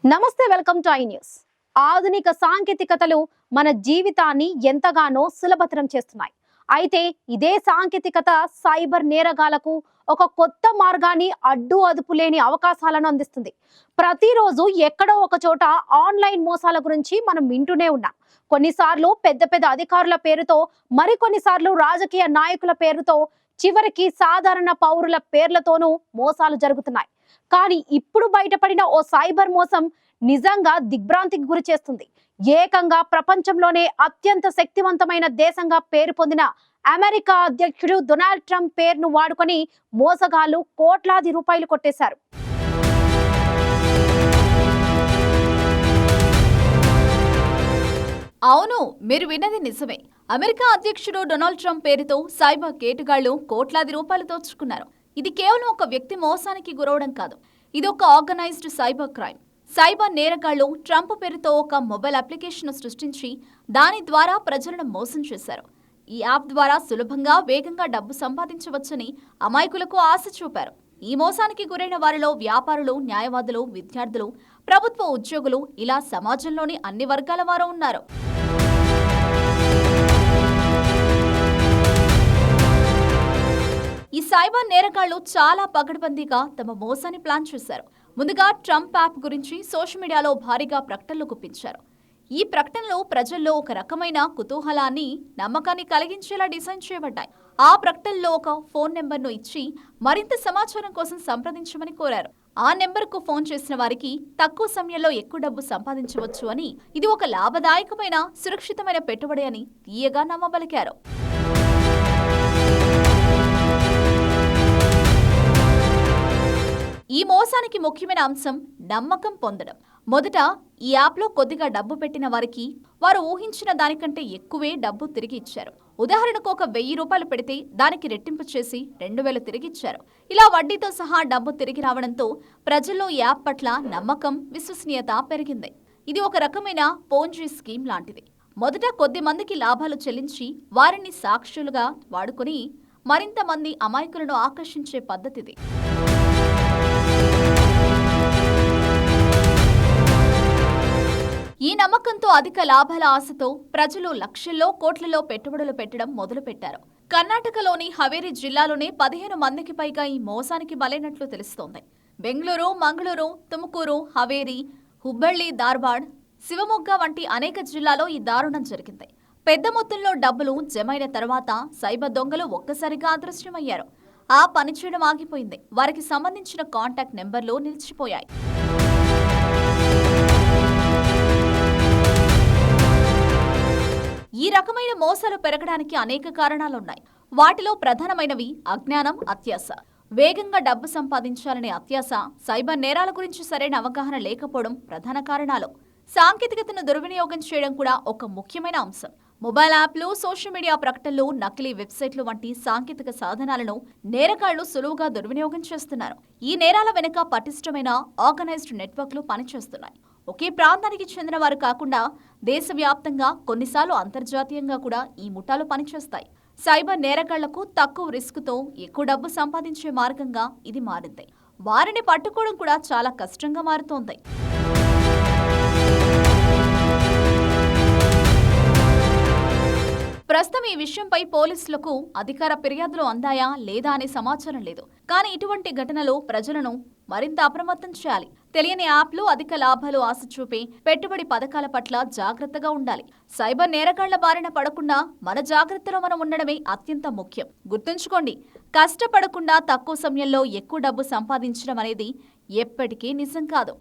నమస్తే, welcome to I news. ఆధునిక సాంకేతికతలు మన జీవితాన్ని ఎంతగానో సులభతరం చేస్తున్నాయి. అయితే ఇదే సాంకేతికత సైబర్ నేరగాళ్లకు ఒక కొత్త మార్గాన్ని, అడ్డు అదుపు లేని అవకాశాలను అందిస్తుంది. ప్రతిరోజు ఎక్కడో ఒక చోట ఆన్లైన్ మోసాల గురించి మనం వింటూనే ఉన్నాం. కొన్నిసార్లు పెద్ద పెద్ద అధికారుల పేరుతో, మరికొన్నిసార్లు రాజకీయ నాయకుల పేరుతో, చివరికి సాధారణ పౌరుల పేర్లతోనూ మోసాలు జరుగుతున్నాయి. కానీ ఇప్పుడు బయటపడిన ఓ సైబర్ మోసం నిజంగా దిగ్భ్రాంతికి గురి చేస్తుంది. ఏకంగా ప్రపంచంలోనే అత్యంత శక్తివంతమైన దేశంగా పేరు పొందిన అమెరికా అధ్యక్షుడు డొనాల్డ్ ట్రంప్ పేరును వాడుకొని మోసగాళ్లు కోట్లాది రూపాయలు కొట్టేశారు. అవును, మీరు విన్నది నిజమే. అమెరికా అధ్యక్షుడు డొనాల్డ్ ట్రంప్ పేరుతో సైబర్ కేటుగాళ్లు కోట్లాది రూపాయలు దోచుకున్నారు. ఇది కేవలం ఒక వ్యక్తి మోసానికి గురవడం కాదు, ఇది ఒక ఆర్గనైజ్డ్ సైబర్ క్రైమ్. సైబర్ నేరగాళ్లు ట్రంప్ పేరుతో ఒక మొబైల్ అప్లికేషన్ సృష్టించి దాని ద్వారా ప్రజలను మోసం చేశారు. ఈ యాప్ ద్వారా సులభంగా, వేగంగా డబ్బు సంపాదించవచ్చని అమాయకులకు ఆశ చూపారు. ఈ మోసానికి గురైన వారిలో వ్యాపారులు, న్యాయవాదులు, విద్యార్థులు, ప్రభుత్వ ఉద్యోగులు, ఇలా సమాజంలోని అన్ని వర్గాల వారు ఉన్నారు. ఈ సైబర్ నేరగాళ్లు చాలా పగడ్బందీగా తమ మోసాన్ని ప్లాన్ చేశారు. ముందుగా ట్రంప్ యాప్ గురించి సోషల్ మీడియాలో భారీగా ప్రకటనలు గుప్పించారు. ఈ ప్రకటనలు ప్రజల్లో ఒక రకమైన కుతూహలాన్ని, నమ్మకాన్ని కలిగించేలా డిజైన్ చేయబడ్డాయి. ఆ ప్రకటనలో ఒక ఫోన్ నెంబర్ను ఇచ్చి మరింత సమాచారం కోసం సంప్రదించమని కోరారు. ఆ నెంబర్కు ఫోన్ చేసిన వారికి తక్కువ సమయంలో ఎక్కువ డబ్బు సంపాదించవచ్చు అని, ఇది ఒక లాభదాయకమైన, సురక్షితమైన పెట్టుబడి అని తీయగా నమ్మబలికారు. ఈ మోసానికి ముఖ్యమైన అంశం నమ్మకం పొందడం. మొదట ఈ యాప్లో కొద్దిగా డబ్బు పెట్టిన వారికి వారు ఊహించిన దానికంటే ఎక్కువే డబ్బు తిరిగి ఇచ్చారు. ఉదాహరణకు ఒక 1000 రూపాయలు పెడితే దానికి రెట్టింపు చేసి 2000 తిరిగి ఇచ్చారు. ఇలా వడ్డీతో సహా డబ్బు తిరిగి రావడంతో ప్రజల్లో ఈ యాప్ పట్ల నమ్మకం, విశ్వసనీయత పెరిగింది. ఇది ఒక రకమైన పోంజీ స్కీమ్ లాంటిది. మొదట కొద్ది మందికి లాభాలు చెల్లించి వారిని సాక్షులుగా వాడుకొని మరింత మంది అమాయకులను ఆకర్షించే పద్ధతిది. ఈ నమ్మకంతో అధిక లాభాల ఆశతో ప్రజలు లక్షల్లో, కోట్లలో పెట్టుబడులు పెట్టడం మొదలుపెట్టారు. కర్ణాటకలోని హవేరి జిల్లాలోనే 15 మందికి పైగా ఈ మోసానికి బలైనట్లు తెలుస్తోంది. బెంగళూరు, మంగళూరు, తుముకూరు, హవేరి, హుబ్బళ్లి, ధార్వాడ్, శివమొగ్గ వంటి అనేక జిల్లాలో ఈ దారుణం జరిగింది. పెద్ద మొత్తంలో డబ్బులు జమైన తర్వాత సైబర్ దొంగలు ఒక్కసారిగా అదృశ్యమయ్యారు. ఆ పనిచేయడం ఆగిపోయింది. వారికి సంబంధించిన కాంటాక్ట్ నెంబర్లు నిలిచిపోయాయి. ఈ రకమైన మోసాలు పెరగడానికి అనేక కారణాలున్నాయి. వాటిలో ప్రధానమైనవి అజ్ఞానం, అత్యాశ. వేగంగా డబ్బు సంపాదించాలనే అత్యాశ, సైబర్ నేరాల గురించి సరైన అవగాహన లేకపోవడం ప్రధాన కారణాలు. సాంకేతికతను దుర్వినియోగం చేయడం కూడా ఒక ముఖ్యమైన అంశం. మొబైల్ యాప్లు, సోషల్ మీడియా ప్రకటనలు, నకిలీ వెబ్సైట్లు వంటి సాంకేతిక సాధనాలను నేరగాళ్లు సులువుగా దుర్వినియోగం చేస్తున్నారు. ఈ నేరాల వెనుక పటిష్టమైన ఆర్గనైజ్డ్ నెట్వర్క్లు పనిచేస్తున్నాయి. ఒకే ప్రాంతానికి చెందిన వారు కాకుండా దేశవ్యాప్తంగా, కొన్నిసార్లు అంతర్జాతీయంగా కూడా ఈ ముఠాలు పనిచేస్తాయి. సైబర్ నేరగాళ్లకు తక్కువ రిస్కుతో ఎక్కువ డబ్బు సంపాదించే మార్గంగా ఇది మారింది. వారిని పట్టుకోవడం కూడా చాలా కష్టంగా మారుతోంది. ప్రస్తుతం ఈ విషయంపై పోలీసులకు అధికార ఫిర్యాదులు అందాయా లేదా అనే సమాచారం లేదు. కానీ ఇటువంటి ఘటనలు ప్రజలను మరింత అప్రమత్తం చేయాలి. తెలియని యాప్లు, అధిక లాభాలు ఆశ చూపే పెట్టుబడి పథకాల పట్ల జాగ్రత్తగా ఉండాలి. సైబర్ నేరగాళ్ల బారిన పడకుండా మన జాగ్రత్తలో మనం ఉండడమే అత్యంత ముఖ్యం. గుర్తుంచుకోండి, కష్టపడకుండా తక్కువ సమయంలో ఎక్కువ డబ్బు సంపాదించడం అనేది ఎప్పటికీ నిజం కాదు.